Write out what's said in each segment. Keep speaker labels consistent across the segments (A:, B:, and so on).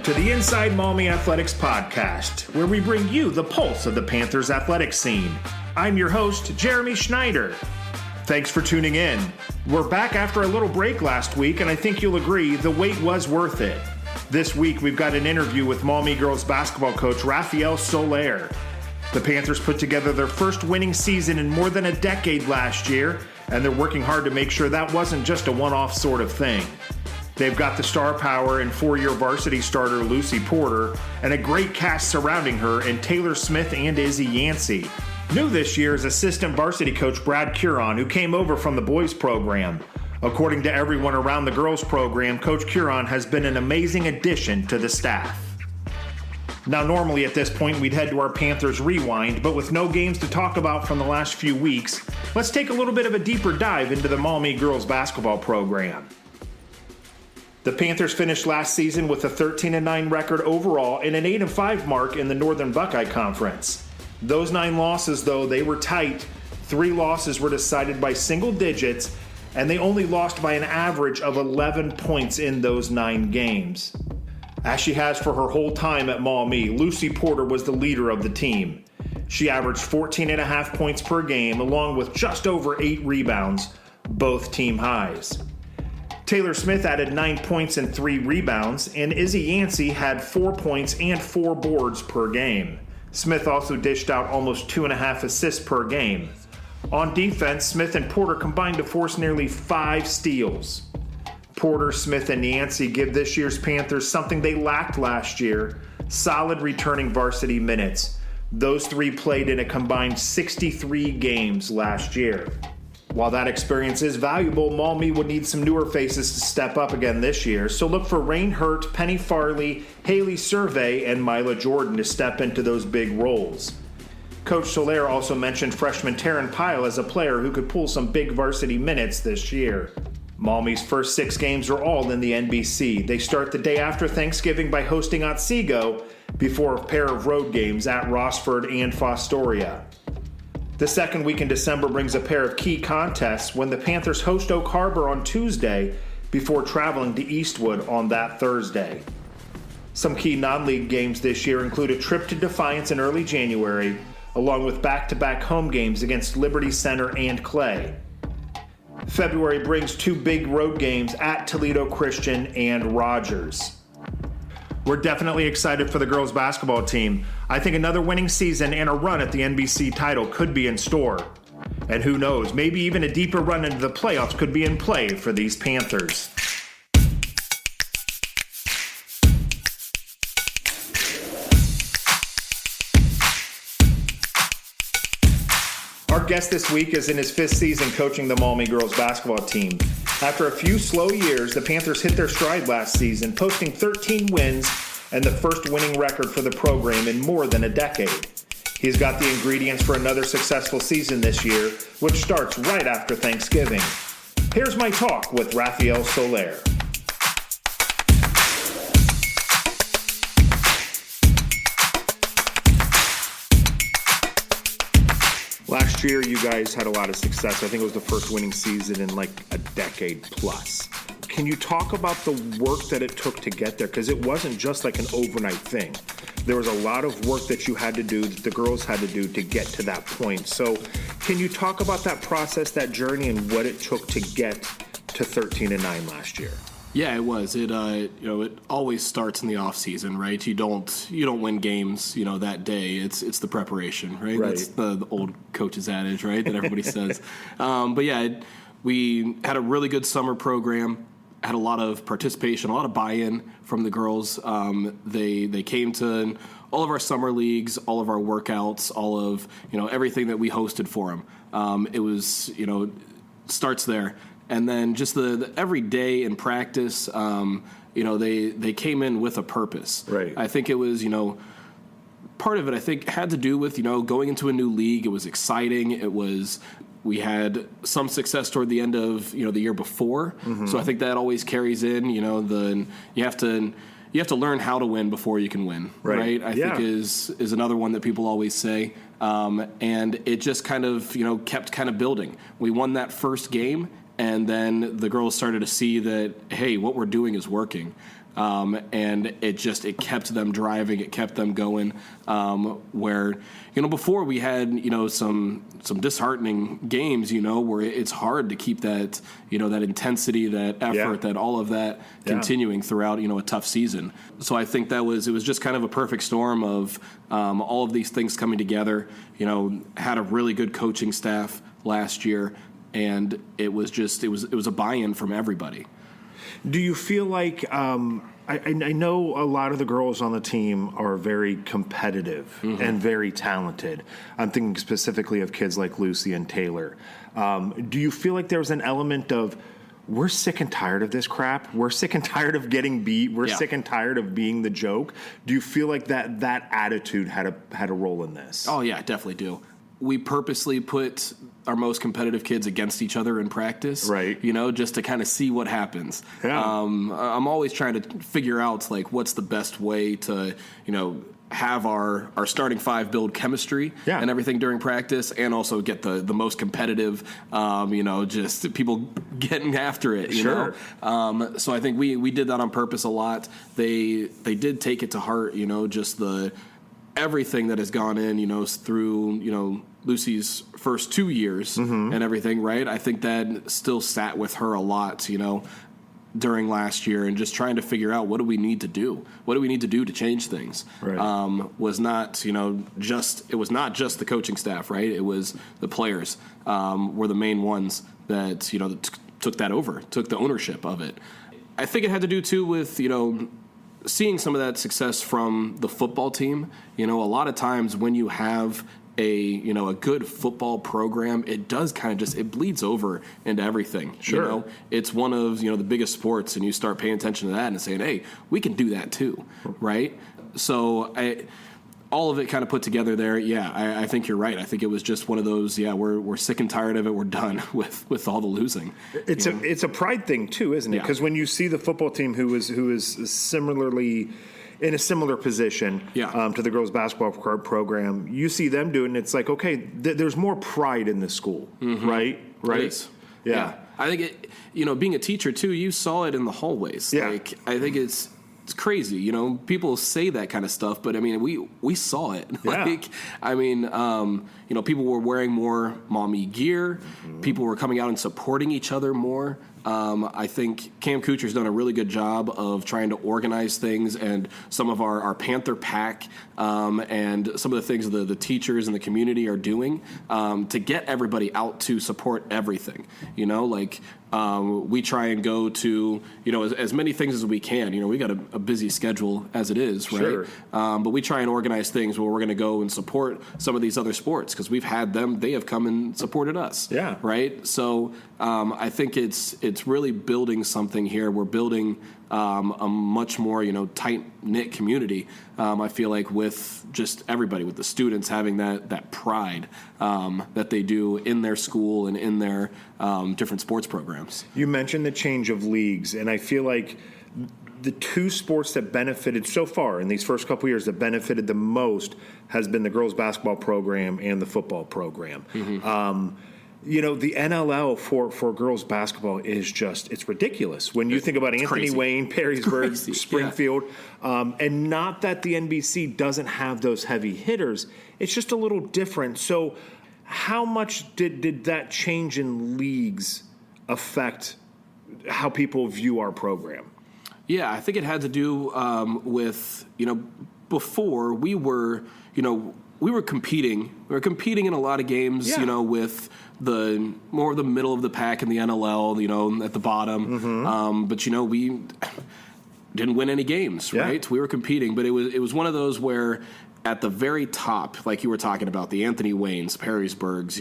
A: to the Inside Maumee Athletics podcast, where we bring you the pulse of the Panthers athletic scene. I'm your host, Jeremy Schneider. Thanks for tuning in. We're back after a little break last week, and I think you'll agree the wait was worth it. This week, we've got an interview with Maumee girls basketball coach Rafael Soler. The Panthers put together their first winning season in more than a decade last year, and they're working hard to make sure that wasn't just a one-off sort of thing. They've got the star power and four-year varsity starter Lucy Porter, and a great cast surrounding her in Taylor Smith and Izzy Yancey. New this year is assistant varsity coach Brad Curon, who came over from the boys program. According to everyone around the girls program, Coach Curon has been an amazing addition to the staff. Now, normally at this point, we'd head to our Panthers Rewind, but with no games to talk about from the last few weeks, let's take a little bit of a deeper dive into the Maumee girls basketball program. The Panthers finished last season with a 13-9 record overall and an 8-5 mark in the Northern Buckeye Conference. Those 9 losses, though, they were tight. 3 losses were decided by single digits, and they only lost by an average of 11 points in those 9 games. As she has for her whole time at Maumee, Lucy Porter was the leader of the team. She averaged 14.5 points per game, along with just over 8 rebounds, both team highs. Taylor Smith added 9 points and 3 rebounds, and Izzy Yancey had 4 points and 4 boards per game. Smith also dished out almost 2.5 assists per game. On defense, Smith and Porter combined to force nearly 5 steals. Porter, Smith, and Yancey give this year's Panthers something they lacked last year: solid returning varsity minutes. Those 3 played in a combined 63 games last year. While that experience is valuable, Maumee would need some newer faces to step up again this year, so look for Rain Hurt, Penny Farley, Haley Survey, and Mila Jordan to step into those big roles. Coach Soler also mentioned freshman Taryn Pyle as a player who could pull some big varsity minutes this year. Maumee's first 6 games are all in the NBC. They start the day after Thanksgiving by hosting Otsego before a pair of road games at Rossford and Fostoria. The second week in December brings a pair of key contests when the Panthers host Oak Harbor on Tuesday before traveling to Eastwood on that Thursday. Some key non-league games this year include a trip to Defiance in early January, along with back-to-back home games against Liberty Center and Clay. February brings 2 big road games at Toledo Christian and Rogers. We're definitely excited for the girls basketball team. I think another winning season and a run at the NBC title could be in store. And who knows, maybe even a deeper run into the playoffs could be in play for these Panthers. Our guest this week is in his 5th season coaching the Maumee girls basketball team. After a few slow years, the Panthers hit their stride last season, posting 13 wins and the first winning record for the program in more than a decade. He's got the ingredients for another successful season this year, which starts right after Thanksgiving. Here's my talk with Rafael Soler. Last year, you guys had a lot of success. I think it was the first winning season in like a decade plus. Can you talk about the work that it took to get there? Because it wasn't just like an overnight thing. There was a lot of work that you had to do, that the girls had to do to get to that point. So can you talk about that process, that journey, and what it took to get to 13-9 last year?
B: Yeah, it was. It always starts in the off season, right? You don't win games, that day. It's the preparation, right? That's the old coach's adage, right? That everybody says. But yeah, we had a really good summer program. Had a lot of participation, a lot of buy-in from the girls. They came to all of our summer leagues, all of our workouts, all of everything that we hosted for them. It was starts there. And then just the every day in practice, they came in with a purpose.
A: Right.
B: I think it was, part of it, I think, had to do with, going into a new league. It was exciting. We had some success toward the end of, the year before. Mm-hmm. So I think that always carries in, you have to learn how to win before you can win. Right. I think is another one that people always say. And it just kind of, kept kind of building. We won that first game. And then the girls started to see that, hey, what we're doing is working. And it kept them driving, it kept them going. Where before we had some disheartening games, where it's hard to keep that that intensity, that effort, that all of that continuing throughout a tough season. So I think it was just kind of a perfect storm of all of these things coming together. Had a really good coaching staff last year, and it was a buy-in from everybody.
A: Do you feel like I know a lot of the girls on the team are very competitive and very talented. I'm thinking specifically of kids like Lucy and Taylor. Do you feel like there's an element of, we're sick and tired of this crap. We're sick and tired of getting beat. We're sick and tired of being the joke. Do you feel like that attitude had a role in this?
B: Oh, yeah, I definitely do. We purposely put our most competitive kids against each other in practice,
A: right?
B: Just to kind of see what happens.
A: Yeah.
B: I'm always trying to figure out what's the best way to, have our starting five build chemistry and everything during practice, and also get the most competitive, just people getting after it. You know? So I think we did that on purpose a lot. They did take it to heart, just everything that has gone in, through, Lucy's first 2 years and everything, right? I think that still sat with her a lot, during last year, and just trying to figure out what do we need to do? What do we need to do to change things? Right. Was not, it was not just the coaching staff, right? It was the players were the main ones that, that took the ownership of it. I think it had to do too with, seeing some of that success from the football team. A lot of times when you have a good football program, it does kind of just, it bleeds over into everything.
A: Sure.
B: It's one of, the biggest sports, and you start paying attention to that and saying, hey, we can do that too. Right. So all of it kind of put together there. Yeah, I think you're right. I think it was just one of those, we're sick and tired of it. We're done with all the losing.
A: It's a pride thing too, isn't it? Because when you see the football team who is similarly in a similar position to the girls' basketball program, you see them doing it, it's like, okay, there's more pride in the school, right? Right?
B: Yeah. I think being a teacher too, you saw it in the hallways.
A: Yeah.
B: I think it's crazy. People say that kind of stuff, but I mean, we saw it. People were wearing more mommy gear. People were coming out and supporting each other more. I think Cam Kuchar's done a really good job of trying to organize things, and some of our Panther Pack and some of the things the teachers and the community are doing to get everybody out to support everything. We try and go to, as many things as we can. We got a busy schedule as it is, right?
A: Sure.
B: But we try and organize things where we're going to go and support some of these other sports, because we've had them. They have come and supported us.
A: Yeah.
B: Right. So I think it's really building something here. We're building a much more, tight-knit community, I feel like, with just everybody, with the students having that pride that they do in their school and in their different sports programs.
A: You mentioned the change of leagues, and I feel like the two sports that benefited so far in these first couple years that benefited the most has been the girls' basketball program and the football program. The NLL for girls basketball is it's ridiculous. When you think about Anthony
B: crazy.
A: Wayne, Perrysburg, Springfield, and not that the NBC doesn't have those heavy hitters, it's just a little different. So how much did that change in leagues affect how people view our program?
B: Yeah, I think it had to do with, before we were, we were competing. We were competing in a lot of games, with the more of the middle of the pack in the NLL, at the bottom. But we didn't win any games, right? We were competing, but it was one of those where at the very top, like you were talking about, the Anthony Waynes, Perrysburgs,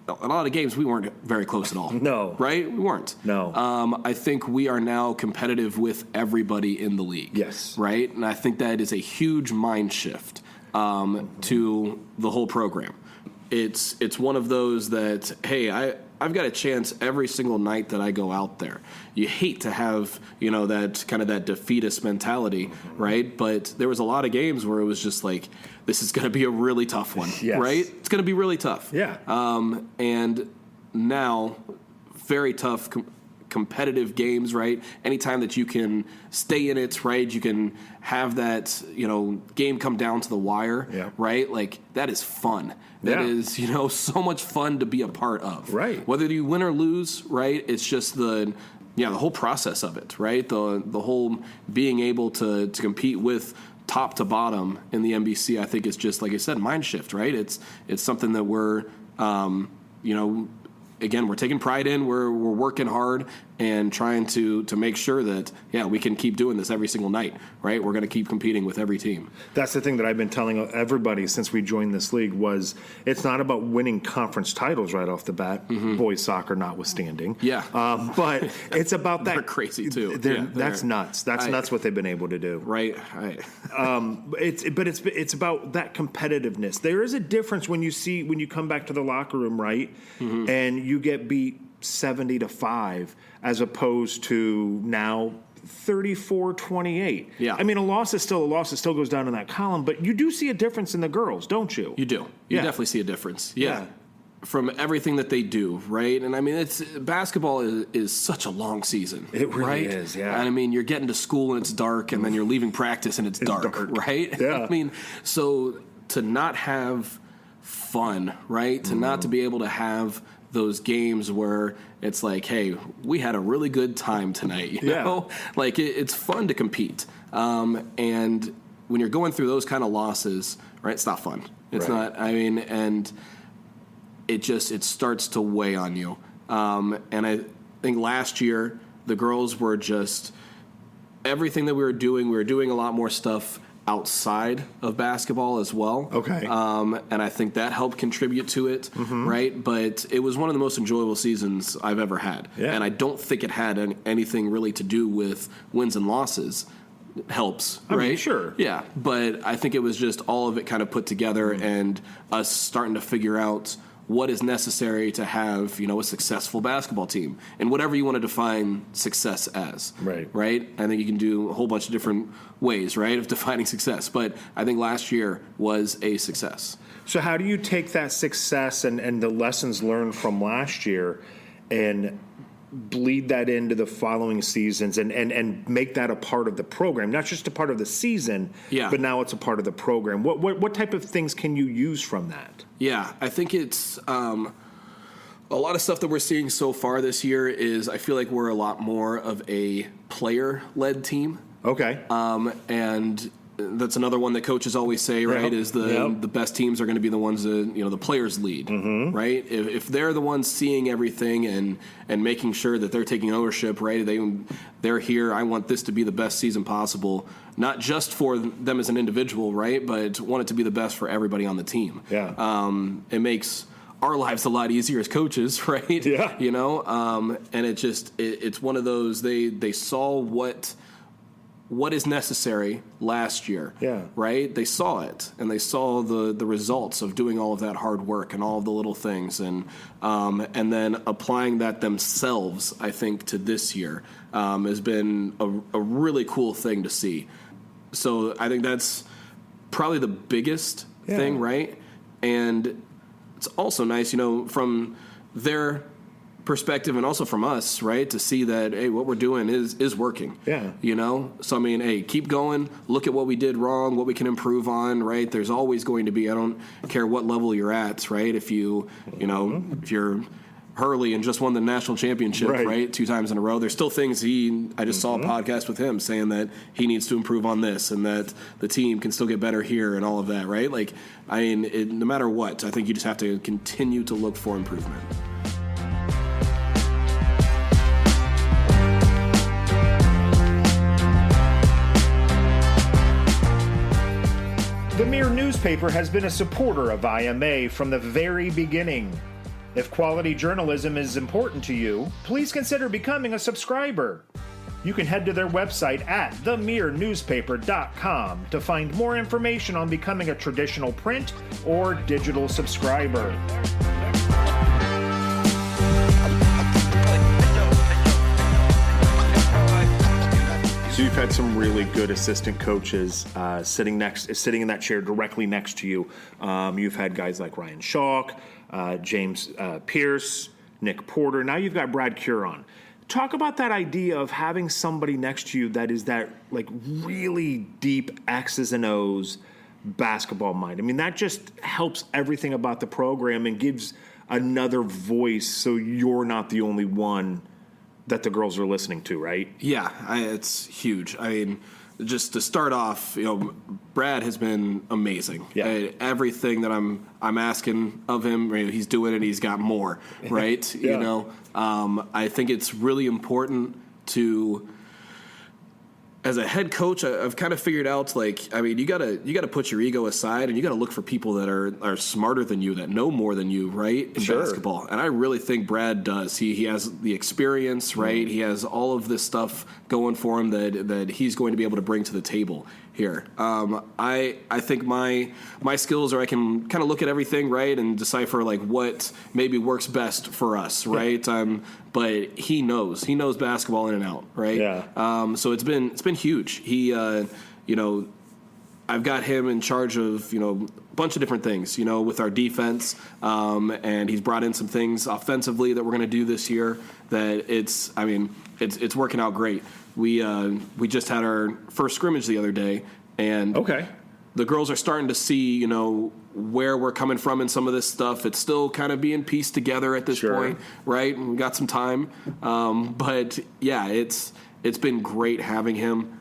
B: a lot of games we weren't very close at all.
A: No.
B: Right? We weren't.
A: No.
B: I think we are now competitive with everybody in the league.
A: Yes.
B: Right? And I think that is a huge mind shift to the whole program. It's one of those that, hey, I've got a chance every single night that I go out there. You hate to have, that kind of that defeatist mentality, right? But there was a lot of games where it was just like, this is going to be a really tough one, right? It's going to be really tough.
A: Yeah.
B: And now, very tough competitive games, right? Anytime that you can stay in it, right? You can have that, game come down to the wire, right? Like, that is fun. That is, so much fun to be a part of.
A: Right.
B: Whether you win or lose, right? It's just the whole process of it, right? The whole being able to compete with top to bottom in the NBC, I think is just, like I said, mind shift, right? It's something that we're, again, we're taking pride in. We're working hard and trying to make sure that, we can keep doing this every single night, right? We're going to keep competing with every team.
A: That's the thing that I've been telling everybody since we joined this league was it's not about winning conference titles right off the bat, boys soccer notwithstanding.
B: Yeah.
A: But it's about that.
B: They're crazy, too.
A: That's nuts. That's nuts what they've been able to do.
B: Right.
A: It's about that competitiveness. There is a difference when you come back to the locker room, right? And you get beat 70-5 as opposed to now 34-28.
B: Yeah.
A: I mean, a loss is still a loss. It still goes down in that column, but you do see a difference in the girls, don't you?
B: You do. You definitely see a difference. Yeah. From everything that they do, right? And I mean, basketball is such a long season.
A: It really
B: right?
A: is, yeah.
B: And I mean, you're getting to school and it's dark, and then you're leaving practice and it's dark, right?
A: Yeah.
B: I mean, so to not have fun, right? To not to be able to have those games where it's like, hey, we had a really good time tonight, you know? Like, it's fun to compete. And when you're going through those kind of losses, right, it's not fun. It's not, I mean, and it starts to weigh on you. And I think last year, the girls were just, everything that we were doing a lot more stuff outside of basketball as well.
A: Okay.
B: And I think that helped contribute to it, right? But it was one of the most enjoyable seasons I've ever had.
A: Yeah.
B: And I don't think it had anything really to do with wins and losses. It helps, right?
A: I mean, sure.
B: Yeah, but I think it was just all of it kind of put together and us starting to figure out what is necessary to have, a successful basketball team, and whatever you want to define success as.
A: Right.
B: Right? I think you can do a whole bunch of different ways, right, of defining success. But I think last year was a success.
A: So how do you take that success and the lessons learned from last year and bleed that into the following seasons and make that a part of the program, not just a part of the season, but now it's a part of the program? What type of things can you use from that?
B: Yeah, I think it's a lot of stuff that we're seeing so far this year is I feel like we're a lot more of a player-led team.
A: Okay.
B: And that's another one that coaches always say, right, is the best teams are going to be the ones that, the players lead, right? If they're the ones seeing everything and making sure that they're taking ownership, right, they're here, I want this to be the best season possible, not just for them as an individual, right, but want it to be the best for everybody on the team.
A: Yeah.
B: It makes our lives a lot easier as coaches, right?
A: Yeah.
B: And it's one of those, they saw what is necessary last year, right? They saw it, and they saw the results of doing all of that hard work and all of the little things, and then applying that themselves, I think, to this year has been a really cool thing to see. So I think that's probably the biggest thing, right? And it's also nice, from their perspective and also from us, right, to see that, hey, what we're doing is working.
A: Yeah.
B: So I mean, hey, keep going, look at what we did wrong, what we can improve on, right? There's always going to be, I don't care what level you're at, right? If if you're Hurley and just won the national championship, right, 2 times in a row, there's still things I just saw a podcast with him saying that he needs to improve on this and that the team can still get better here and all of that, right? Like, I mean, no matter what, I think you just have to continue to look for improvement.
A: The Mirror newspaper has been a supporter of IMA from the very beginning. If quality journalism is important to you, please consider becoming a subscriber. You can head to their website at themirrornewspaper.com to find more information on becoming a traditional print or digital subscriber. So you've had some really good assistant coaches sitting in that chair directly next to you. You've had guys like Ryan Schalk, James Pierce, Nick Porter. Now you've got Brad Curon. Talk about that idea of having somebody next to you that is that like really deep X's and O's basketball mind. I mean, that just helps everything about the program and gives another voice so you're not the only one that the girls are listening to, right?
B: Yeah, it's huge. I mean, just to start off, Brad has been amazing.
A: Yeah.
B: Everything that I'm asking of him, he's doing it. He's got more, right?
A: Yeah.
B: I think it's really important to, as a head coach, I've kind of figured out, you gotta put your ego aside and you gotta look for people that are smarter than you, that know more than you, right, in basketball. And I really think Brad does. He has the experience, right? He has all of this stuff going for him that he's going to be able to bring to the table here. I think my skills are I can kind of look at everything, right, and decipher what maybe works best for us, right? But he knows basketball in and out, right?
A: Yeah.
B: So it's been huge. He, I've got him in charge of a bunch of different things, with our defense, and he's brought in some things offensively that we're going to do this year. That it's working out great. We just had our first scrimmage the other day, and the girls are starting to see where we're coming from in some of this stuff. It's still kind of being pieced together at this point, right? And we got some time, but yeah, it's been great having him.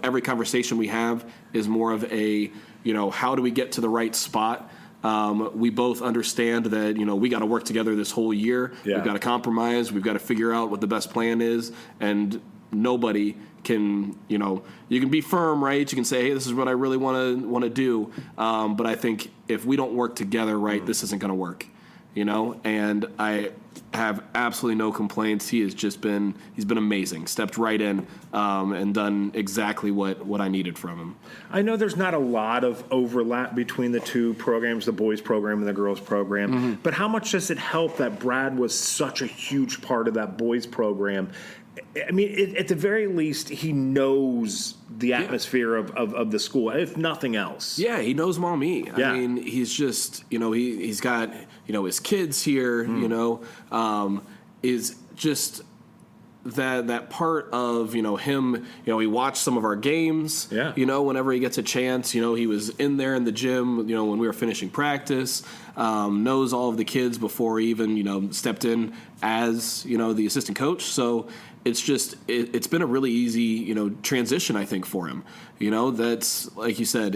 B: Every conversation we have is more of a how do we get to the right spot. We both understand that we got to work together this whole year.
A: Yeah.
B: We've got to compromise. We've got to figure out what the best plan is, and nobody can, you can be firm, right? You can say, hey, this is what I really want to do. But I think if we don't work together, right, this isn't going to work, and I have absolutely no complaints. He's been amazing. Stepped right in and done exactly what I needed from him.
A: I know there's not a lot of overlap between the two programs, the boys program and the girls program, but how much does it help that Brad was such a huge part of that boys program? I mean, at the very least, he knows the atmosphere of the school, if nothing else.
B: Yeah, he knows Mommy.
A: Yeah.
B: I mean, he's just, he's got, his kids here, is just that part of, him, he watched some of our games, whenever he gets a chance. He was in there in the gym, when we were finishing practice, knows all of the kids before he even, stepped in as, the assistant coach. So it's just, it's been a really easy, transition, I think, for him. That's, like you said,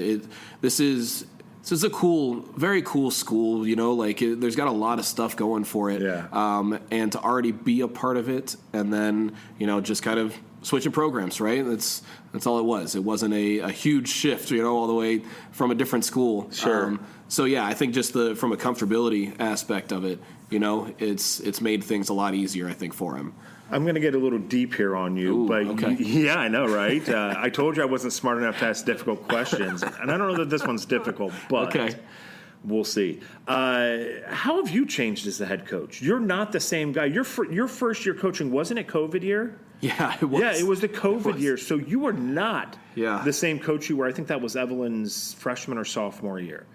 B: this is a very cool school, there's got a lot of stuff going for it.
A: Yeah.
B: And to already be a part of it and then, just kind of switching programs, right? That's all it was. It wasn't a huge shift, all the way from a different school.
A: Sure.
B: So yeah, I think just from a comfortability aspect of it, it's made things a lot easier, I think, for him.
A: I'm going to get a little deep here on you, but
B: okay.
A: Yeah, I know, right? I told you I wasn't smart enough to ask difficult questions, and I don't know that this one's difficult, but we'll see. How have you changed as the head coach? You're not the same guy. Your first year coaching, wasn't it COVID year?
B: Yeah, it was.
A: Yeah, it was the COVID year, so you are not the same coach you were. I think that was Evelyn's freshman or sophomore year.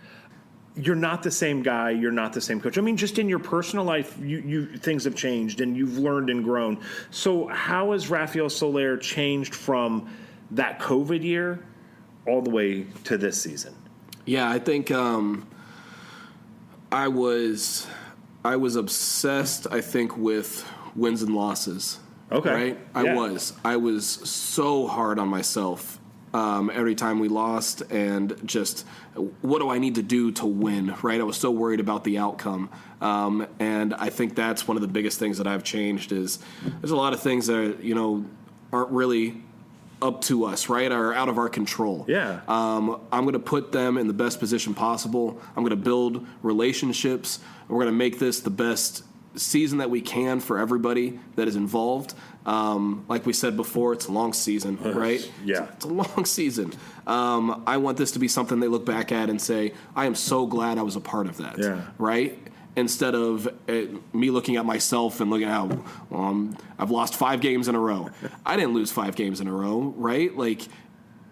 A: You're not the same guy. You're not the same coach. I mean, just in your personal life, you things have changed and you've learned and grown. So how has Rafael Soler changed from that COVID year all the way to this season?
B: Yeah, I think I was obsessed, I think, with wins and losses.
A: Okay.
B: Right? I was so hard on myself every time we lost, and just what do I need to do to win, right? I was so worried about the outcome. And I think that's one of the biggest things that I've changed is there's a lot of things that, aren't really up to us, right? Are out of our control.
A: Yeah.
B: I'm going to put them in the best position possible. I'm going to build relationships. We're going to make this the best season that we can for everybody that is involved. Like we said before, it's a long season, right?
A: Yeah.
B: It's a long season. I want this to be something they look back at and say, I am so glad I was a part of that, right? Instead of me looking at myself and looking at how I've lost 5 games in a row. I didn't lose 5 games in a row, right? Like,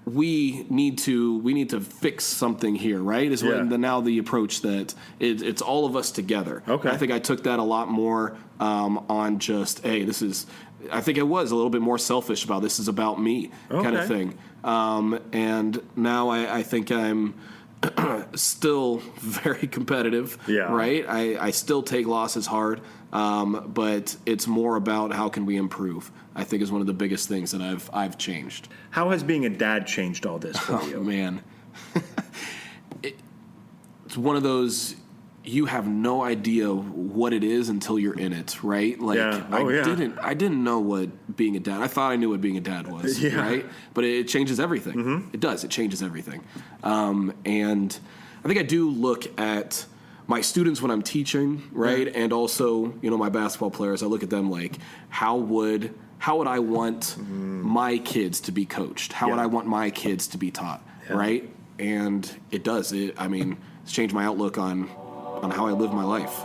B: we need to fix something here, right? Is now the approach that it's all of us together.
A: Okay.
B: I think I took that a lot more on just, hey, this is I think it was a little bit more selfish about this is about me kind of thing. And now I think I'm still very competitive, right? I still take losses hard, but it's more about how can we improve, I think is one of the biggest things that I've changed.
A: How has being a dad changed all this for you?
B: Oh, man. It's one of those, you have no idea what it is until you're in it, right? Like I didn't know what being a dad. I thought I knew what being a dad was, right? But it changes everything. Mm-hmm. It does. It changes everything. And I think I do look at my students when I'm teaching, right? And also, my basketball players, I look at them like, how would I want my kids to be coached? How would I want my kids to be taught, right? And it does. It's changed my outlook on how I live my life.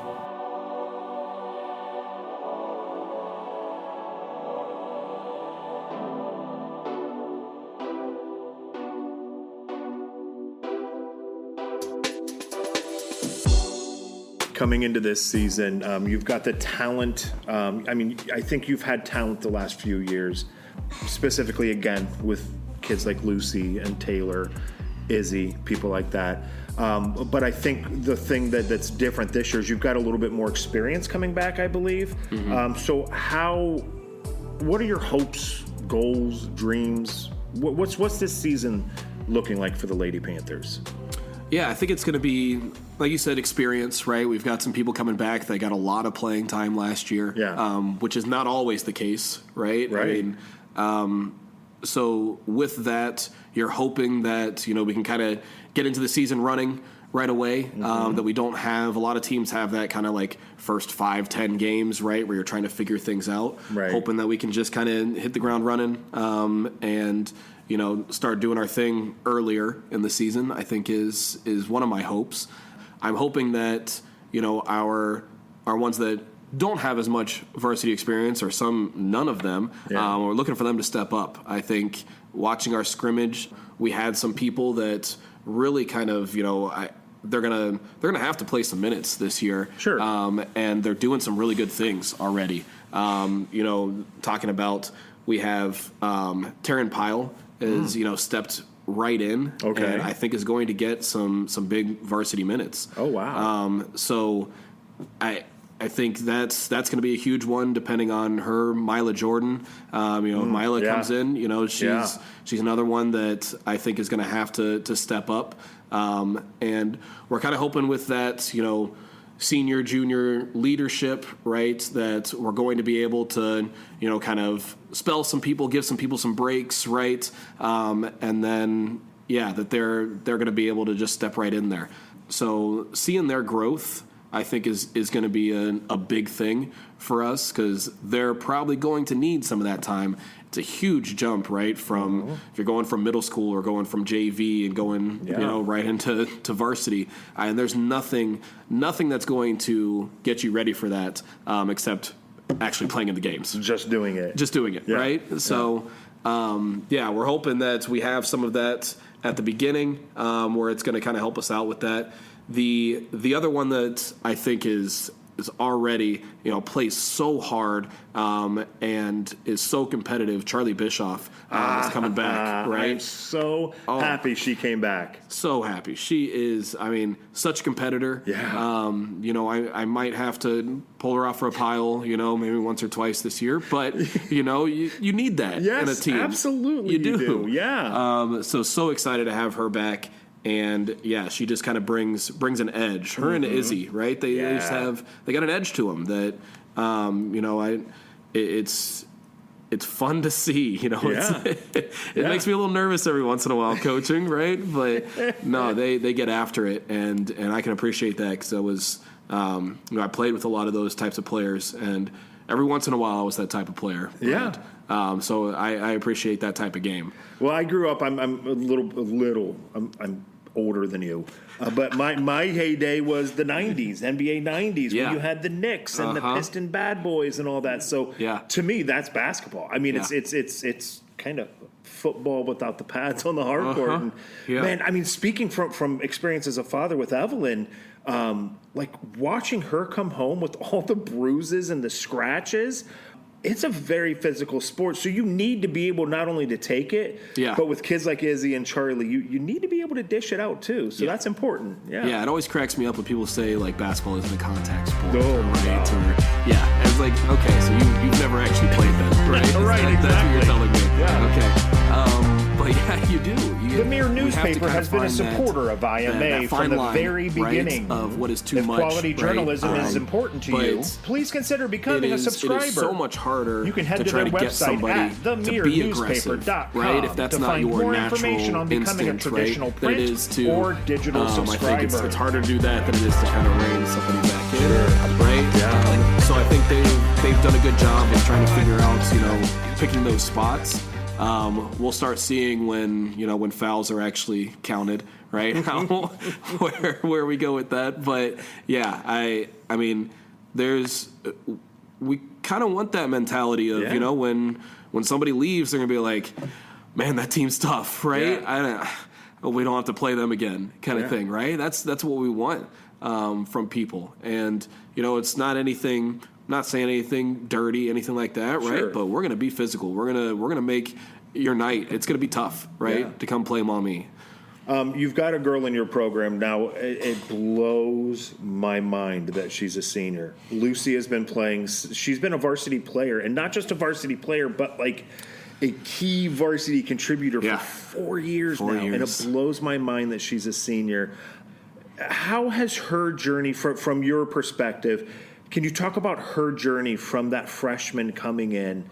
A: Coming into this season, you've got the talent. I think you've had talent the last few years, specifically, again, with kids like Lucy and Taylor, Izzy, people like that. But I think the thing that's different this year is you've got a little bit more experience coming back, I believe. Mm-hmm. So what are your hopes, goals, dreams? What's this season looking like for the Lady Panthers?
B: Yeah, I think it's going to be, like you said, experience, right? We've got some people coming back that got a lot of playing time last year, which is not always the case, right?
A: Right.
B: So with that, you're hoping that, we can kind of get into the season running right away, that we don't have, a lot of teams have that kind of like first 5-10 games, right, where you're trying to figure things out, hoping that we can just kind of hit the ground running and, start doing our thing earlier in the season, I think is one of my hopes. I'm hoping that, our ones that don't have as much varsity experience, or none of them, we're looking for them to step up. I think watching our scrimmage, we had some people that really kind of, they're gonna have to play some minutes this year.
A: Sure.
B: And they're doing some really good things already. Talking about, we have Taryn Pyle is stepped right in, and I think is going to get some big varsity minutes.
A: Oh wow.
B: So I think that's going to be a huge one, depending on her. Mila Jordan, if Mila comes in, she's another one that I think is going to have to step up. And we're kind of hoping with that, senior, junior leadership, right, that we're going to be able to, kind of spell some people, give some people some breaks, right, and then, that they're going to be able to just step right in there. So seeing their growth, I think is going to be a big thing for us, because they're probably going to need some of that time. It's a huge jump, right, from if you're going from middle school or going from JV and going right into varsity. And there's nothing that's going to get you ready for that except actually playing in the games.
A: Just doing it,
B: right? So, we're hoping that we have some of that at the beginning, where it's going to kind of help us out with that. The other one that I think is already, plays so hard and is so competitive, Charlie Bischoff is coming back, right?
A: I'm so happy she came back.
B: So happy. She is, such a competitor.
A: Yeah.
B: I might have to pull her off for a pile, maybe once or twice this year, but, you need that in a team.
A: Absolutely
B: you do.
A: Yeah.
B: So excited to have her back. And she just kind of brings an edge. Her and Izzy, right? They got an edge to them that, it's fun to see. It makes me a little nervous every once in a while coaching, right? But no, they get after it, and I can appreciate that, because I was, I played with a lot of those types of players, and every once in a while I was that type of player. But, so I appreciate that type of game.
A: Well, I grew up. I'm a little. I'm older than you, but my heyday was the '90s, NBA '90s, when you had the Knicks and the Piston Bad Boys and all that. So to me, that's basketball. It's kind of football without the pads on the hardcourt. Man, speaking from experience as a father with Evelyn, like watching her come home with all the bruises and the scratches. it's a very physical sport, so you need to be able not only to take it, but with kids like Izzy and Charlie, you need to be able to dish it out too. So that's important.
B: Yeah, it always cracks me up when people say like basketball isn't a contact sport.
A: Wow.
B: It's like, okay, so you've never actually played that, right?
A: Right, exactly.
B: That's what you're telling me.
A: Yeah.
B: Okay. But yeah, you do.
A: The Mirror newspaper has been a supporter of IMA from the very beginning.
B: Right, of what is too much.
A: If quality journalism is important to you, please consider becoming a subscriber.
B: It is so much harder
A: you can head
B: to try
A: their
B: to get
A: website
B: somebody
A: at
B: to be aggressive, right? If that's not your
A: more
B: natural
A: information on becoming
B: instinct,
A: a traditional
B: right?
A: print
B: That it is to,
A: or digital subscriber.
B: I think it's harder to do that than it is to kind of rein somebody back in, right?
A: Yeah.
B: So I think they've done a good job of trying to figure out, picking those spots. We'll start seeing when fouls are actually counted, right? where we go with that. But yeah, I mean, we kind of want that mentality of when somebody leaves, they're gonna be like, man, that team's tough, right?
A: Yeah.
B: We don't have to play them again, kind of thing, right? That's what we want from people, and it's not anything. Not saying anything dirty, anything like that, right?
A: Sure.
B: But we're gonna be physical. We're gonna make your night. It's gonna be tough, right? To come play mommy.
A: You've got a girl in your program now. It blows my mind that she's a senior. Lucy has been playing. She's been a varsity player, and not just a varsity player, but like a key varsity contributor for 4 years now. And it blows my mind that she's a senior. How has her journey, from your perspective? Can you talk about her journey from that freshman coming in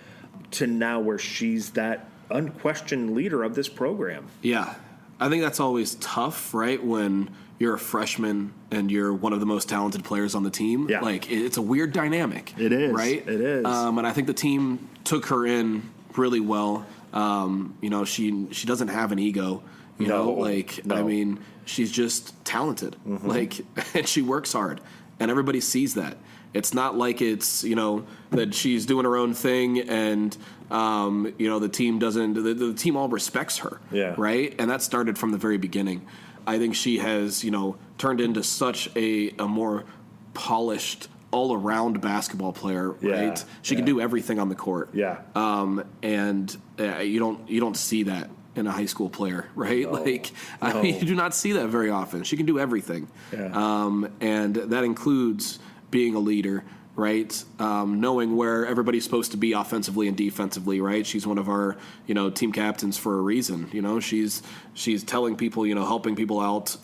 A: to now where she's that unquestioned leader of this program?
B: Yeah. I think that's always tough, right? When you're a freshman and you're one of the most talented players on the team. Yeah. Like, it's a weird dynamic.
A: It is.
B: Right?
A: It is.
B: And I think the team took her in really well. She doesn't have an ego. I mean, she's just talented. And she works hard. And everybody sees that. It's not like it's, that she's doing her own thing and, the team doesn't, the team all respects her.
A: Yeah.
B: Right? And that started from the very beginning. I think she has, turned into such a more polished, all-around basketball player, right? She can do everything on the court.
A: Yeah.
B: You don't see that in a high school player, right?
A: No.
B: You do not see that very often. She can do everything.
A: Yeah.
B: And that includes being a leader, right? Knowing where everybody's supposed to be offensively and defensively, right? She's one of our, team captains for a reason. She's telling people, helping people out,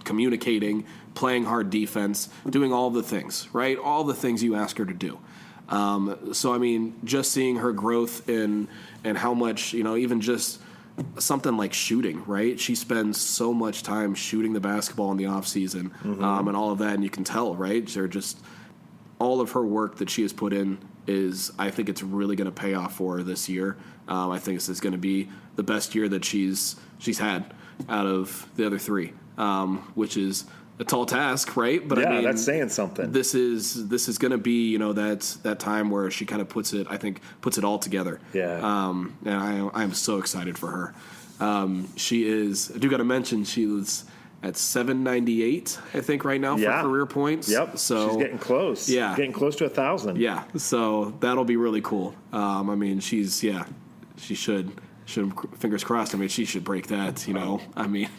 B: communicating, playing hard defense, doing all the things, right? All the things you ask her to do. So, I mean, just seeing her growth and how much, even just something like shooting, right? She spends so much time shooting the basketball in the off season, and all of that, and you can tell, right? They're just all of her work that she has put in is, I think it's really going to pay off for her this year. I think this is going to be the best year that she's had out of the other three, which is a tall task, right? But I mean,
A: that's saying something.
B: This is going to be, that time where she kind of puts it all together.
A: Yeah.
B: And I'm so excited for her. She is. I do got to mention she was at 798, I think, right now for career points.
A: Yep.
B: So
A: she's getting close.
B: Yeah.
A: Getting close to 1,000.
B: Yeah. So that'll be really cool. I mean, she should. Fingers crossed. I mean, she should break that. I mean,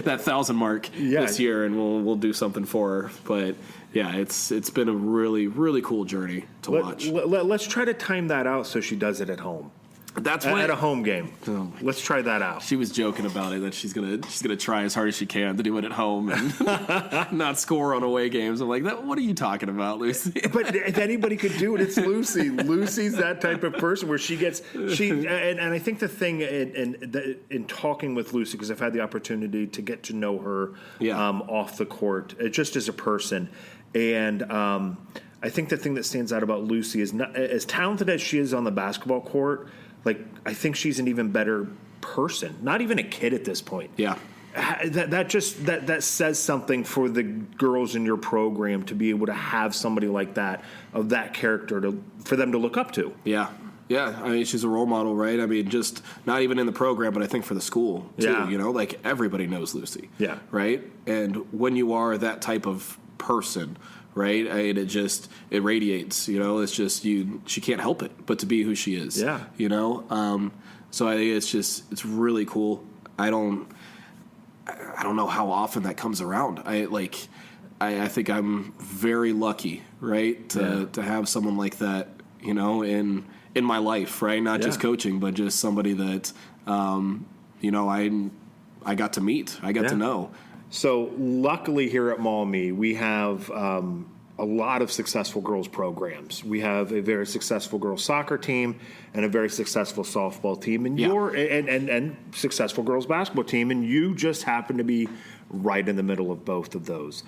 B: that 1,000 mark this year, and we'll do something for her. But yeah, it's been a really, really cool journey to watch.
A: Let's try to time that out so she does it at home.
B: That's
A: at a home game. Let's try that out.
B: She was joking about it that she's gonna try as hard as she can to do it at home and not score on away games. I'm like, what are you talking about, Lucy?
A: But if anybody could do it, it's Lucy. Lucy's that type of person where and I think the thing in talking with Lucy, because I've had the opportunity to get to know her off the court, just as a person, and I think the thing that stands out about Lucy is not as talented as she is on the basketball court. Like, I think she's an even better person, not even a kid at this point.
B: Yeah.
A: That says something for the girls in your program to be able to have somebody like that, of that character, for them to look up to.
B: Yeah. Yeah, I mean, she's a role model, right? I mean, just not even in the program, but I think for the school, too.
A: Yeah.
B: Like, everybody knows Lucy.
A: Yeah.
B: Right? And when you are that type of person, right? It radiates, it's just she can't help it but to be who she is.
A: Yeah.
B: So I think it's really cool. I don't know how often that comes around. I think I'm very lucky, right, to have someone like that, in my life, right? Not just coaching, but just somebody that, I got to meet, I got to know.
A: So luckily here at Maumee, we have a lot of successful girls programs. We have a very successful girls soccer team and a very successful softball team, and and successful girls basketball team, and you just happen to be right in the middle of both of those.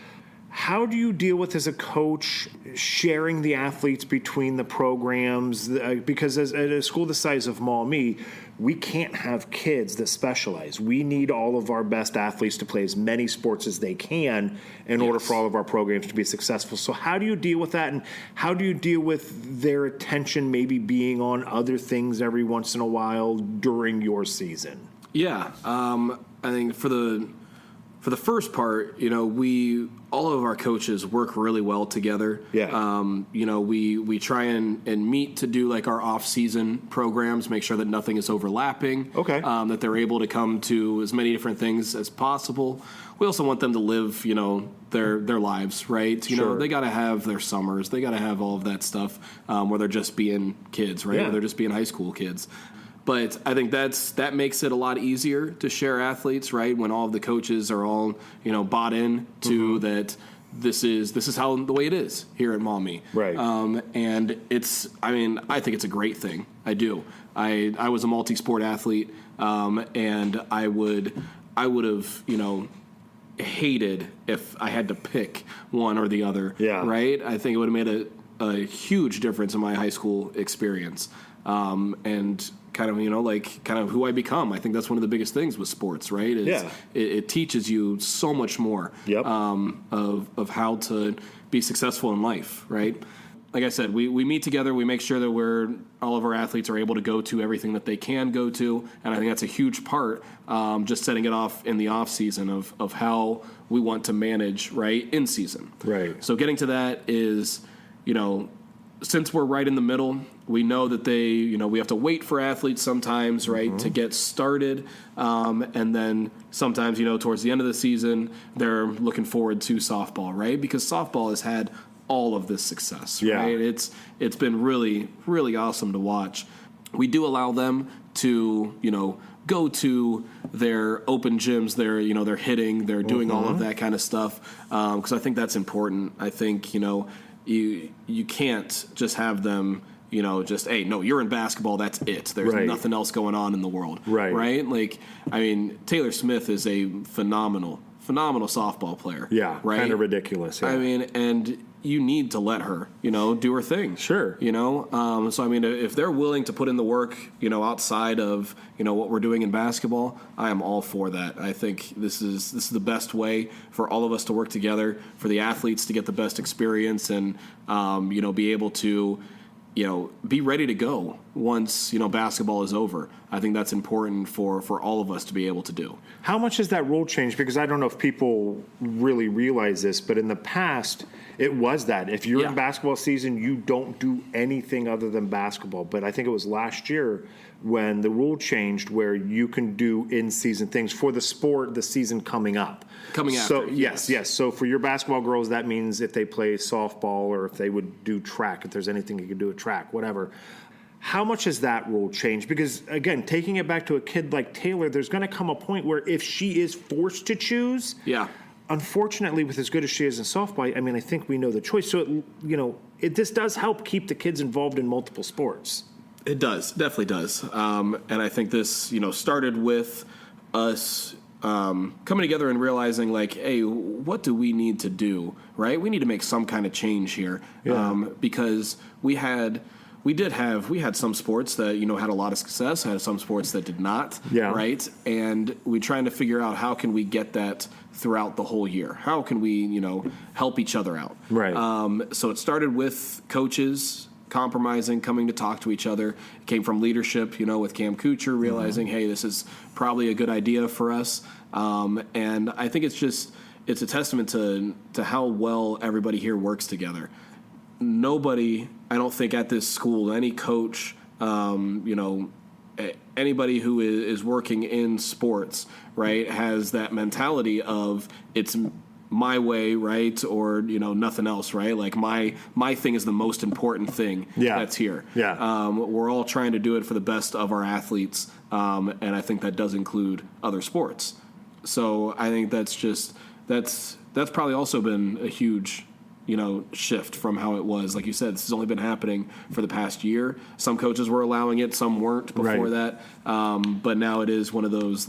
A: How do you deal with, as a coach, sharing the athletes between the programs? Because at a school the size of Maumee, we can't have kids that specialize. We need all of our best athletes to play as many sports as they can in order for all of our programs to be successful. So how do you deal with that, and how do you deal with their attention maybe being on other things every once in a while during your season?
B: Yeah, I think for the first part, all of our coaches work really well together.
A: Yeah.
B: We try and meet to do like our off-season programs, make sure that nothing is overlapping.
A: Okay.
B: That they're able to come to as many different things as possible. We also want them to live, their lives, right?
A: Sure.
B: They got to have their summers. They got to have all of that stuff where they're just being kids, right?
A: Yeah.
B: Where they're just being high school kids. But I think that makes it a lot easier to share athletes, right? When all of the coaches are all, bought in to that this is how the way it is here at Maumee.
A: Right.
B: And I think it's a great thing. I do. I was a multi-sport athlete, and I would have, hated if I had to pick one or the other.
A: Yeah.
B: Right? I think it would have made a huge difference in my high school experience. And kind of who I become. I think that's one of the biggest things with sports, right? It teaches you so much more of how to be successful in life, right? Like I said, we meet together, we make sure that all of our athletes are able to go to everything that they can go to, and I think that's a huge part, just setting it off in the off season of how we want to manage, right, in season.
A: Right.
B: So getting to that is, since we're right in the middle, we know that we have to wait for athletes sometimes, right, to get started. And then sometimes, towards the end of the season, they're looking forward to softball, right? Because softball has had all of this success, right? It's been really, really awesome to watch. We do allow them to, go to their open gyms, they're hitting, they're doing all of that kind of stuff. Because I think that's important. I think, you can't just have them, hey, no, you're in basketball, that's it. There's nothing else going on in the world. Right? Taylor Smith is a phenomenal softball player.
A: Yeah,
B: right?
A: Kind of ridiculous. Yeah.
B: And you need to let her, do her thing.
A: Sure.
B: So, if they're willing to put in the work, outside of, what we're doing in basketball, I am all for that. I think this is the best way for all of us to work together, for the athletes to get the best experience and, be able to, be ready to go once, basketball is over. I think that's important for all of us to be able to do.
A: How much has that rule changed? Because I don't know if people really realize this, but in the past, it was that. If you're in basketball season, you don't do anything other than basketball. But I think it was last year when the rule changed where you can do in-season things for the sport, the season coming up.
B: After.
A: Yes. So for your basketball girls, that means if they play softball or if they would do track, if there's anything you could do at track, whatever. How much has that rule changed? Because, again, taking it back to a kid like Taylor, there's going to come a point where if she is forced to choose, unfortunately, with as good as she is in softball, I think we know the choice. So, this does help keep the kids involved in multiple sports.
B: It does, definitely does. And I think this, started with us coming together and realizing, hey, what do we need to do, right? We need to make some kind of change here because we had some sports that, had a lot of success, had some sports that did not, right? And we're trying to figure out how can we get that throughout the whole year? How can we, help each other out?
A: Right.
B: So it started with coaches compromising, coming to talk to each other. It came from leadership, with Cam Kuchar realizing, hey, this is probably a good idea for us. And I think it's it's a testament to how well everybody here works together. Nobody, I don't think at this school, any coach, anybody who is working in sports, right, has that mentality of it's my way, right, or nothing else, right? Like my thing is the most important thing that's here.
A: Yeah.
B: We're all trying to do it for the best of our athletes, and I think that does include other sports. So I think that's probably also been a huge shift from how it was. Like you said, this has only been happening for the past year. Some coaches were allowing it, some weren't before that. But now it is one of those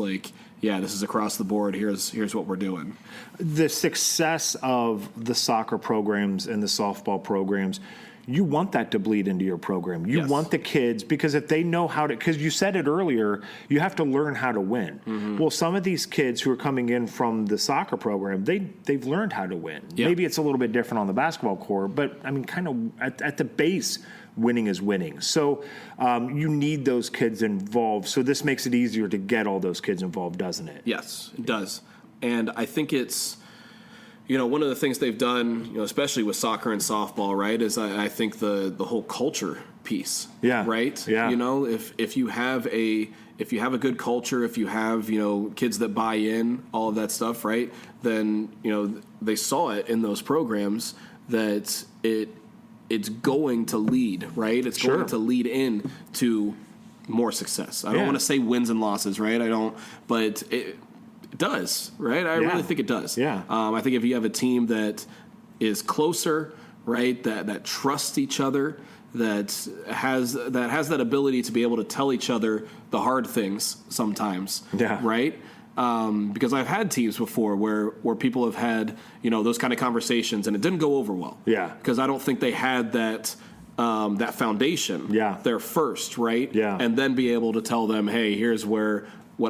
B: this is across the board. Here's what we're doing.
A: The success of the soccer programs and the softball programs, you want that to bleed into your program. You want the kids, because if they know how to, because you said it earlier, you have to learn how to win. Mm-hmm. Well, some of these kids who are coming in from the soccer program, they've learned how to win. Yep. Maybe it's a little bit different on the basketball court, but I mean, kind of at the base, winning is winning. So you need those kids involved. So this makes it easier to get all those kids involved, doesn't it?
B: Yes, it does. And I think it's, one of the things they've done, especially with soccer and softball, right, is I think the whole culture piece.
A: Yeah.
B: Right?
A: Yeah.
B: If you have a good culture, if you have, kids that buy in, all of that stuff, right, then, they saw it in those programs that it's going to lead, right? It's going to lead in to more success. I don't want to say wins and losses, right? But it does, right? I really think it does.
A: Yeah.
B: I think if you have a team that is closer, right, that trusts each other, that has that ability to be able to tell each other the hard things sometimes, right? Because I've had teams before where people have had those kind of conversations and it didn't go over well.
A: Yeah.
B: Because I don't think they had that foundation.
A: Yeah.
B: There first, right?
A: Yeah.
B: And then be able to tell them, hey, here's what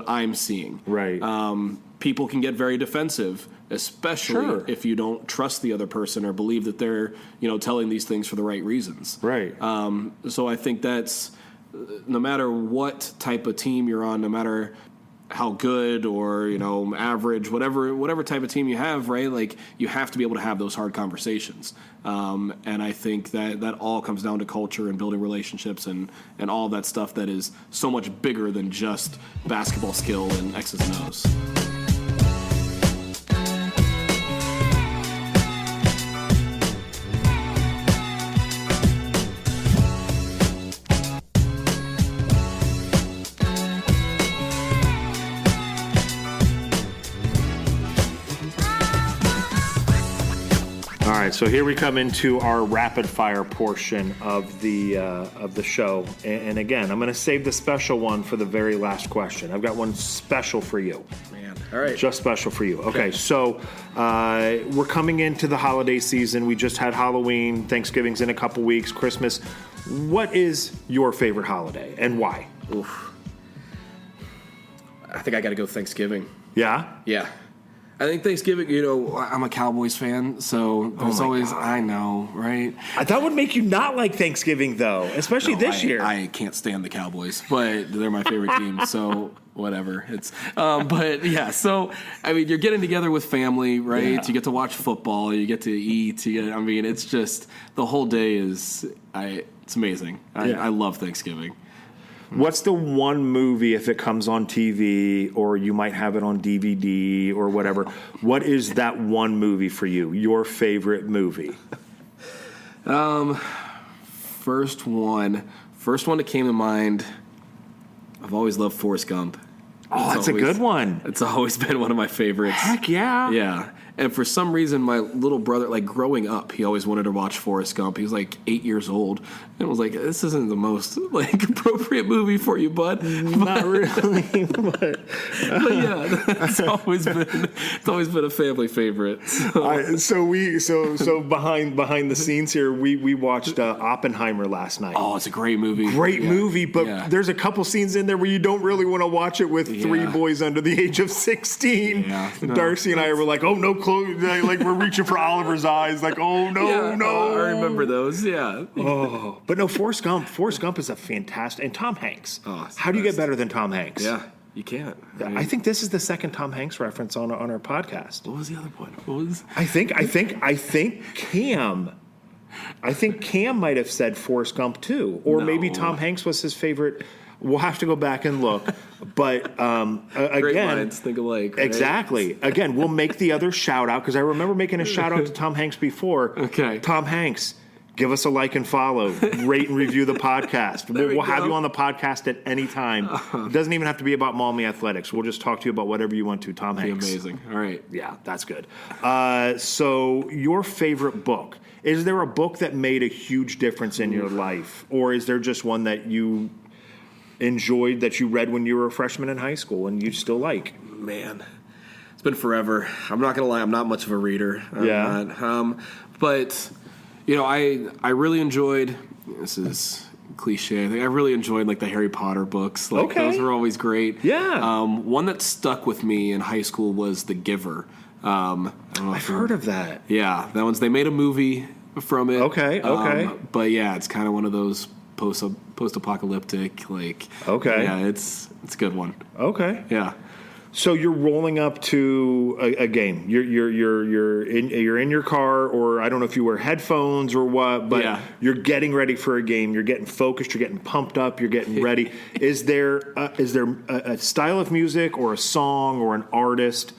B: I'm seeing.
A: Right.
B: People can get very defensive, especially if you don't trust the other person or believe that they're telling these things for the right reasons.
A: Right.
B: So I think that's, no matter what type of team you're on, no matter how good or average, whatever type of team you have, right? Like you have to be able to have those hard conversations, and I think that all comes down to culture and building relationships and all that stuff that is so much bigger than just basketball skill and X's and O's.
A: All right, so here we come into our rapid fire portion of the show, and again, I'm going to save the special one for the very last question. I've got one special for you.
B: Man, all right,
A: just special for you. Okay, so we're coming into the holiday season. We just had Halloween, Thanksgiving's in a couple weeks, Christmas. What is your favorite holiday and why?
B: Oof. I think I got to go Thanksgiving.
A: Yeah?
B: Yeah. I think Thanksgiving, I'm a Cowboys fan, so there's always, God. I know, right?
A: That would make you not like Thanksgiving, though, especially this year.
B: I can't stand the Cowboys, but they're my favorite team, so whatever. It's, but yeah, so, I mean, you're getting together with family, right? Yeah. You get to watch football, you get to eat, it's just, the whole day is, it's amazing. I love Thanksgiving.
A: What's the one movie, if it comes on TV or you might have it on DVD or whatever, what is that one movie for you, your favorite movie?
B: First one that came to mind, I've always loved Forrest Gump.
A: Oh, that's a good one.
B: It's always been one of my favorites.
A: Heck yeah.
B: Yeah. And for some reason, my little brother, growing up, he always wanted to watch Forrest Gump. He was 8 years old. And was like, this isn't the most appropriate movie for you, bud.
A: Not really. But
B: yeah, it's always been a family favorite.
A: So behind the scenes here, we watched Oppenheimer last night.
B: Oh, it's a great movie.
A: Great movie, but there's a couple scenes in there where you don't really want to watch it with three boys under the age of 16. Yeah. Darcy and I were like, oh, no, close. We're reaching for Oliver's eyes. Oh, no, no.
B: I remember those, yeah.
A: Oh, but no, Forrest Gump is a fantastic, and Tom Hanks.
B: Oh,
A: how do you get better than Tom Hanks?
B: Yeah. You can't.
A: I think this is the second Tom Hanks reference on our podcast.
B: What was the other one? What was?
A: I think Cam. I think Cam might have said Forrest Gump too, or maybe Tom Hanks was his favorite. We'll have to go back and look, but
B: Great
A: again,
B: minds think alike. Right?
A: Exactly. Again, we'll make the other shout out because I remember making a shout out to Tom Hanks before.
B: Okay,
A: Tom Hanks, give us a like and follow, rate and review the podcast. We'll have you on the podcast at any time. It doesn't even have to be about Maumee Athletics. We'll just talk to you about whatever you want to. Tom Hanks.
B: Amazing. All right.
A: Yeah, that's good. So your favorite book. Is there a book that made a huge difference in your life? Or is there just one that you enjoyed that you read when you were a freshman in high school and you still like?
B: Man, it's been forever. I'm not going to lie. I'm not much of a reader. But, I really enjoyed, this is cliche, I really enjoyed like the Harry Potter books. Like those were always great.
A: Yeah.
B: One that stuck with me in high school was The Giver.
A: I've heard of that.
B: Yeah, they made a movie from it.
A: Okay.
B: But yeah, it's kind of one of those post-apocalyptic, like.
A: Okay.
B: Yeah, it's a good one.
A: Okay.
B: Yeah.
A: So you're rolling up to a game. You're in your car, or I don't know if you wear headphones or what, but you're getting ready for a game. You're getting focused. You're getting pumped up. You're getting ready. Is there a style of music or a song or an artist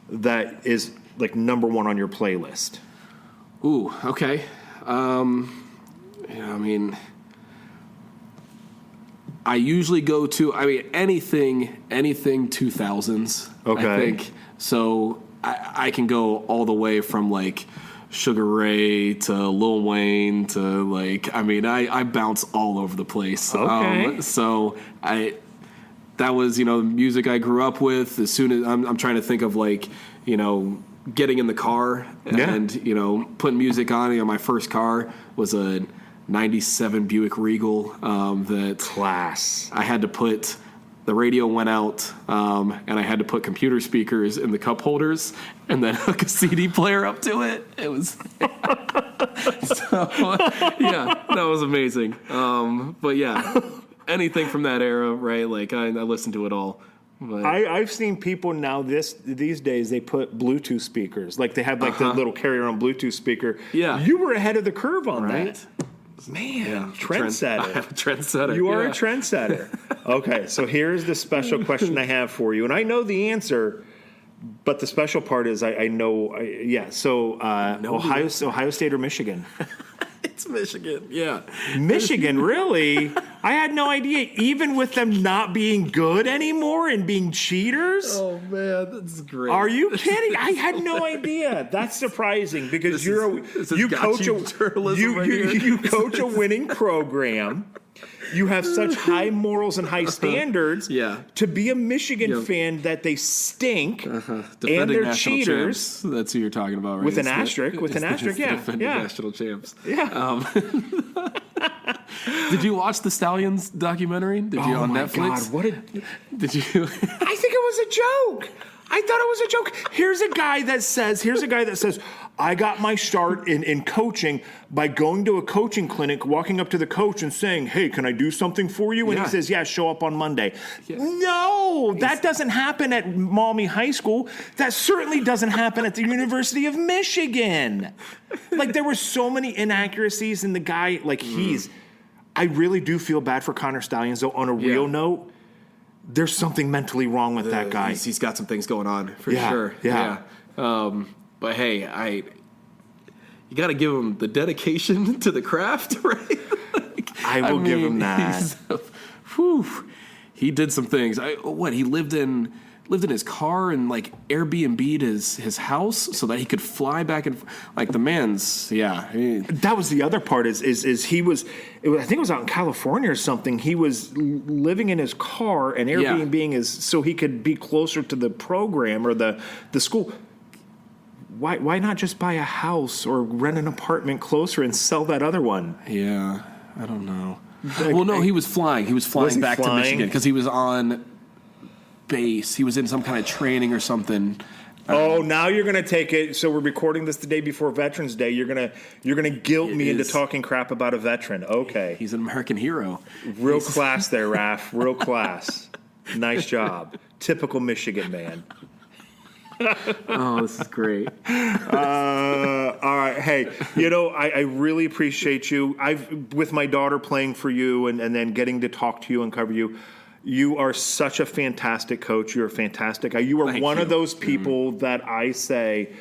A: that is like number one on your playlist?
B: Ooh, okay. I usually go to anything 2000s.
A: Okay.
B: I think so. I can go all the way from like Sugar Ray to Lil Wayne to like I bounce all over the place.
A: Okay.
B: That was, music I grew up with. As soon as I'm trying to think of like, getting in the car and, putting music on. My first car was a 97 Buick Regal that
A: class.
B: I had to put, the radio went out and I had to put computer speakers in the cup holders and then hook a CD player up to it. It was, that was amazing. But yeah. Anything from that era, right? Like I listened to it all. But
A: I've seen people now these days they put Bluetooth speakers, like they have like the little carry-around Bluetooth speaker.
B: Yeah,
A: you were ahead of the curve on that,
B: man.
A: Trendsetter.
B: I'm a trendsetter.
A: You are a trendsetter. Okay, so here's the special question I have for you, and I know the answer, but the special part is I know. So Ohio State or Michigan?
B: It's Michigan, yeah.
A: Michigan, really? I had no idea. Even with them not being good anymore and being cheaters?
B: Oh, man, that's great.
A: Are you kidding? I had no idea. That's surprising because you coach a winning program. You have such high morals and high standards. To be a Michigan fan that they stink and they're cheaters.
B: Champs. That's who you're talking about, right?
A: With an asterisk.
B: Defending national champs.
A: Yeah.
B: Did you watch the Stallions documentary? Did you on Netflix?
A: God,
B: did you?
A: I think it was a joke. I thought it was a joke. Here's a guy that says, I got my start in coaching by going to a coaching clinic, walking up to the coach and saying, hey, can I do something for you? And he says, yeah, show up on Monday. Yeah. No, that doesn't happen at Maumee High School. That certainly doesn't happen at the University of Michigan. Like, there were so many inaccuracies in the guy. Like, I really do feel bad for Connor Stallions, though, on a real note. There's something mentally wrong with that guy.
B: He's got some things going on for sure.
A: Yeah.
B: But hey, you got to give him the dedication to the craft, right?
A: I will give him that.
B: He did some things. He lived in his car and like Airbnb'd his house so that he could fly back and like the man's
A: that was the other part is he was I think it was out in California or something. He was living in his car and Airbnbing so he could be closer to the program or the school. Why not just buy a house or rent an apartment closer and sell that other one?
B: Yeah, I don't know. Well, no, he was flying. He was flying back to Michigan because he was on base. He was in some kind of training or something.
A: Now you're gonna take it. So we're recording this the day before Veterans Day. You're gonna guilt me into talking crap about a veteran. Okay,
B: he's an American hero.
A: Real class there, Raph. Real class. Nice job. Typical Michigan man.
B: Oh, this is great.
A: All right. Hey, I really appreciate you. With my daughter playing for you and then getting to talk to you and cover you, you are such a fantastic coach. You're a fantastic guy. You are one of those people that I say,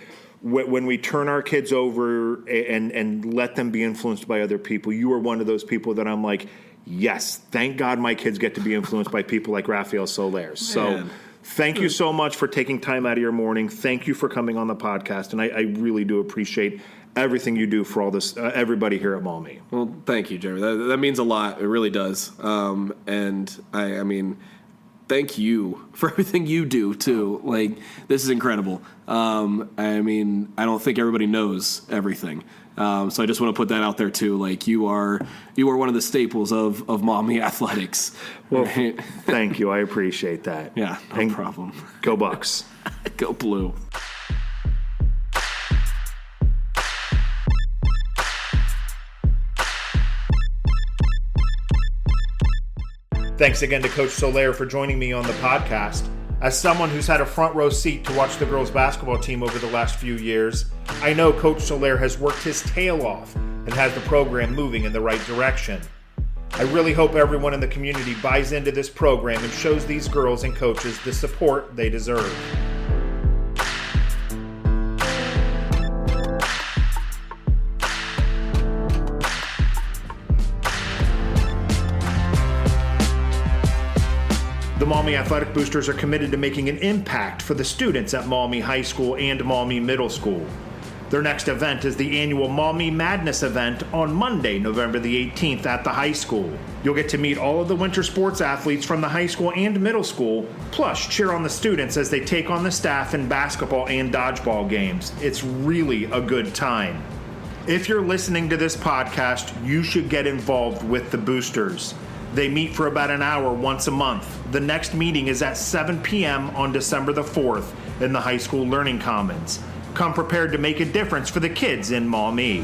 A: when we turn our kids over and let them be influenced by other people, you are one of those people that I'm like, yes, thank God my kids get to be influenced by people like Rafael Soler. So thank you so much for taking time out of your morning. Thank you for coming on the podcast. And I really do appreciate everything you do for all this, everybody here at Maumee.
B: Well, thank you, Jeremy. That means a lot. It really does. And I mean, thank you for everything you do too. Like, this is incredible. I mean, I don't think everybody knows everything. So I just want to put that out there too. Like, you are one of the staples of Maumee athletics.
A: Well, right? Thank you. I appreciate that.
B: Yeah, no problem.
A: Go Bucks.
B: Go Blue.
A: Thanks again to Coach Soler for joining me on the podcast. As someone who's had a front row seat to watch the girls basketball team over the last few years, I know Coach Soler has worked his tail off and has the program moving in the right direction. I really hope everyone in the community buys into this program and shows these girls and coaches the support they deserve. The Maumee Athletic Boosters are committed to making an impact for the students at Maumee High School and Maumee Middle School. Their next event is the annual Maumee Madness event on Monday, November the 18th at the high school. You'll get to meet all of the winter sports athletes from the high school and middle school, plus cheer on the students as they take on the staff in basketball and dodgeball games. It's really a good time. If you're listening to this podcast, you should get involved with the Boosters. They meet for about an hour once a month. The next meeting is at 7 p.m. on December the 4th in the high school Learning Commons. Come prepared to make a difference for the kids in Maumee.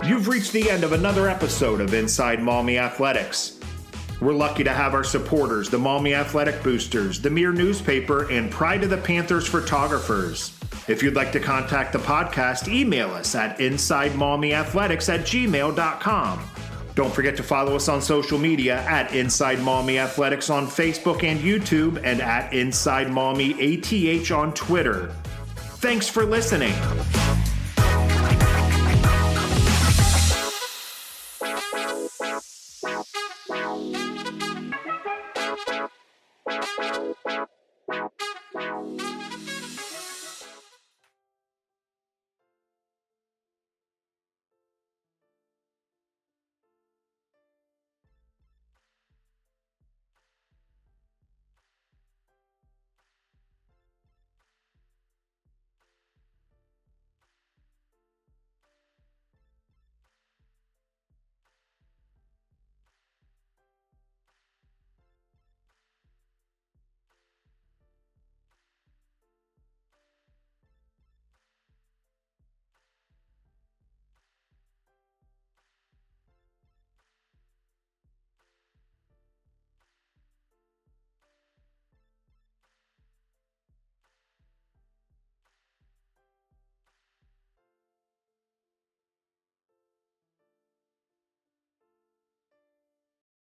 A: You've reached the end of another episode of Inside Maumee Athletics. We're lucky to have our supporters, the Maumee Athletic Boosters, the Mirror newspaper, and Pride of the Panthers photographers. If you'd like to contact the podcast, email us at insidemaumeeathletics@gmail.com. Don't forget to follow us on social media at Inside Maumee Athletics on Facebook and YouTube, and at Inside Maumee ATH on Twitter. Thanks for listening.